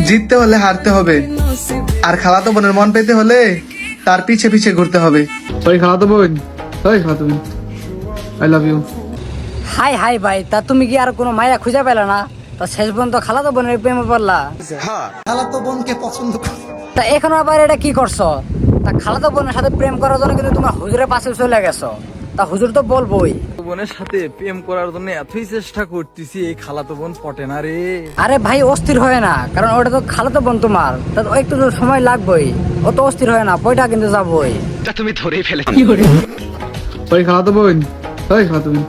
জিততে হলে হারতে হবে, আর খালাতো বোনের মন পেতে হলে তার পিছে পিছে ঘুরতে হবে। ওই খালাতো বোন, ওই খালাতো বোন, I love you. Hi hi ভাই, তা তুমি কি আর কোনো মায়া খুঁজে পেলে না? তা শেষ পর্যন্ত খালাতো বোনের প্রেমে পড়লা? খালাতো বোনকে পছন্দ করি। তা এখন আবার এটা কি করছো? তা খালাতো বোনের সাথে প্রেম করার জন্য কিন্তু তোমার হুজুরের পাশে চলে গেছো। তা হুজুর তো বলবোই। বোনের সাথে প্রেম করার জন্য এতই চেষ্টা করতেছি, এই খালাতো বোন পটে না রে। আরে ভাই অস্থির হয় না, কারণ ওটা তো খালাতো বোন তোমার, তা তো একটু তো সময় লাগবেই। ও তো অস্থির হয় না, বইটা কিন্তু যাবই। ওই খালাতো বোন, ওই খালাতো বোন,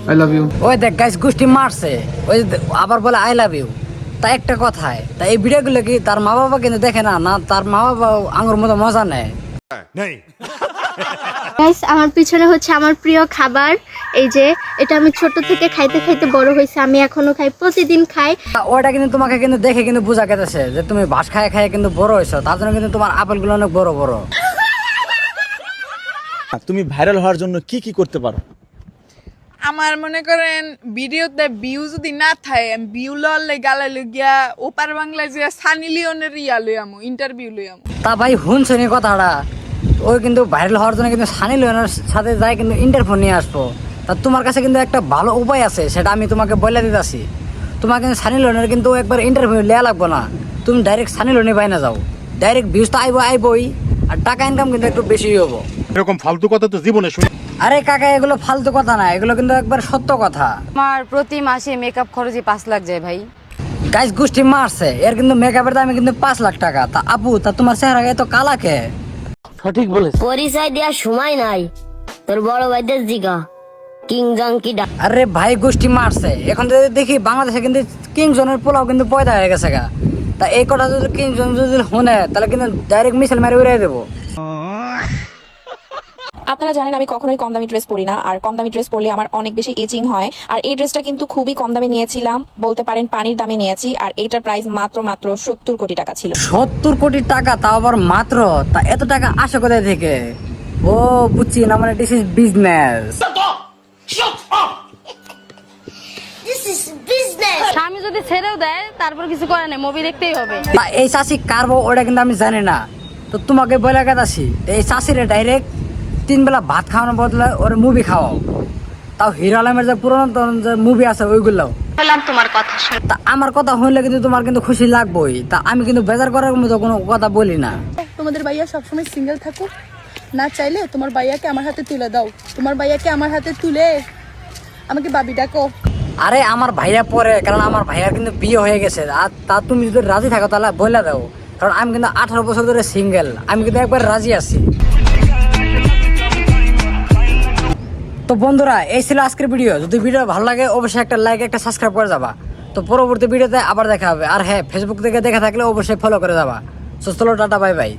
আই লাভ ইউ। ওই দেখ গাইস গোষ্ঠী মারছে, ওই আবার বলে আই লাভ ইউ। তা একটা কথায়, তা এই ভিডিওগুলো কি তার মা বাবা কিন্তু দেখে না? না তার মা বাবা আঙুর মতো মজা নেয়? গাইস, আমার পিছনে হচ্ছে আমার প্রিয় খাবার। এই যে এটা আমি ছোট থেকে খাইতে খাইতে বড় হয়েছে, আমি এখনো খাই, প্রতিদিন খাই। তা ওটা কিন্তু তোমাকে কিন্তু দেখে কিন্তু বোঝা গেছে যে তুমি ভাত খায় খায় কিন্তু বড় হয়েছো, তার জন্য কিন্তু তোমার আপেল গুলো অনেক বড় বড়। তুমি ভাইরাল হওয়ার জন্য কি কি করতে পারো? আমার মনে করেন ভিডিওতে ভিউ যদি না থাকে, ভিউ ললে গালে গিয়া ওপার বাংলায় যে সানি লিওনের লইয়ামু ইন্টারভিউ লইয়ামু। তা ভাই শুনছনি কথাটা, ওই কিন্তু ভাইরাল হওয়ার জন্য কিন্তু সানি লিওনের সাথে যাই কিন্তু ইন্টারভিউ নিয়ে আসবো। তা তোমার কাছে কিন্তু একটা ভালো উপায় আছে, সেটা আমি তোমাকে বলে দিতেছি। তোমার কিন্তু সানি লিওনের কিন্তু একবার ইন্টারভিউ নেওয়া লাগবে না, তুমি ডাইরেক্ট সানি লিওনে পাই না যাও, ডাইরেক্ট ভিউজ তো আইবই, আর টাকা ইনকাম কিন্তু একটু বেশি হবো। এরকম ফালতু কথা তো জীবনে শুনি। আরে কাকা, এগুলো ফালতু কথা না, এগুলো কিন্তু একবার সত্য কথা। আমার প্রতি মাসে মেকআপ খরচই 5 লাখ যায় ভাই। গাইস গোষ্ঠী মারছে, এর কিন্তু মেকআপের দামে কিন্তু 5 লাখ টাকা। তা আপু, তা তোমার চেহারা এত কালা কে? পরিচয় দেওয়ার সময় নাই, তোর বড় ভাইদের জিগা কিং জং কি ডা। আরে ভাই গোষ্ঠী মারছে, এখন যদি দেখি বাংলাদেশে কিন্তু কিং জনের পোলাও কিন্তু পয়দা হয়ে গেছে গা। তা এই কথা যদি কিং জন যদি শুনে, তাহলে কিন্তু ডাইরেক্ট মিছিল মেরে উড়িয়ে দেবো। আপনারা জানেন আমি কখনোই কম দামি ড্রেস পরি না, আর কম দামি ড্রেস পরলে আমার অনেক বেশি ইচিং হয়। আর এই ড্রেসটা কিন্তু খুবই কম দামে নিয়েছিলাম, বলতে পারেন পানির দামে নিয়েছি। আর এইটার প্রাইস মাত্র 70 কোটি টাকা ছিল। 70 কোটি টাকা, তাও আবার মাত্র? তা এত টাকা আসে কোথায় থেকে? ও বুঝছি না, মানে দিস ইজ বিজনেস। স্বামী যদি ছেড়েও দেয় তারপর কিছু করে না, মুভি দেখতেই হবে। তা এই চাষি কারবো ওটা কিন্তু আমি জানি না, তো তোমাকে বলে গেছি এই চাষিরে ডাইরেক্ট 3 বেলা ভাত খাওয়ানোর বদলে ওর মুভি খাওয়াও। তাও হিরো আলমের যে পুরোনো যে মুভি আছে ওইগুলো। তোমার কথা তা আমার কথা হইলে কিন্তু তোমার কিন্তু খুশি লাগবেই। তা আমি কিন্তু বেজার করার মতো কোনো কথা বলি না। তোমাদের ভাইয়া সবসময় সিঙ্গেল থাকুক, না চাইলে তোমার ভাইয়াকে আমার হাতে তুলে দাও। তোমার ভাইয়াকে আমার হাতে তুলে আমাকে বাবি ডাকো। আরে আমার ভাইয়া পরে, কারণ আমার ভাইয়ার কিন্তু বিয়ে হয়ে গেছে। আর তা তুমি যদি রাজি থাকো তাহলে বলে দাও, কারণ আমি কিন্তু 18 বছর ধরে সিঙ্গেল, আমি কিন্তু একবার রাজি আছি। তো বন্ধুরা, এই ছিল আজকের ভিডিও। যদি ভিডিও ভালো লাগে অবশ্যই একটা লাইক, একটা সাবস্ক্রাইব করে যাবা। তো পরবর্তী ভিডিওতে আবার দেখা হবে। আর হ্যাঁ, ফেসবুক থেকে দেখা থাকলে অবশ্যই ফলো করে যাবা। সো চলো, টাটা, বাই বাই।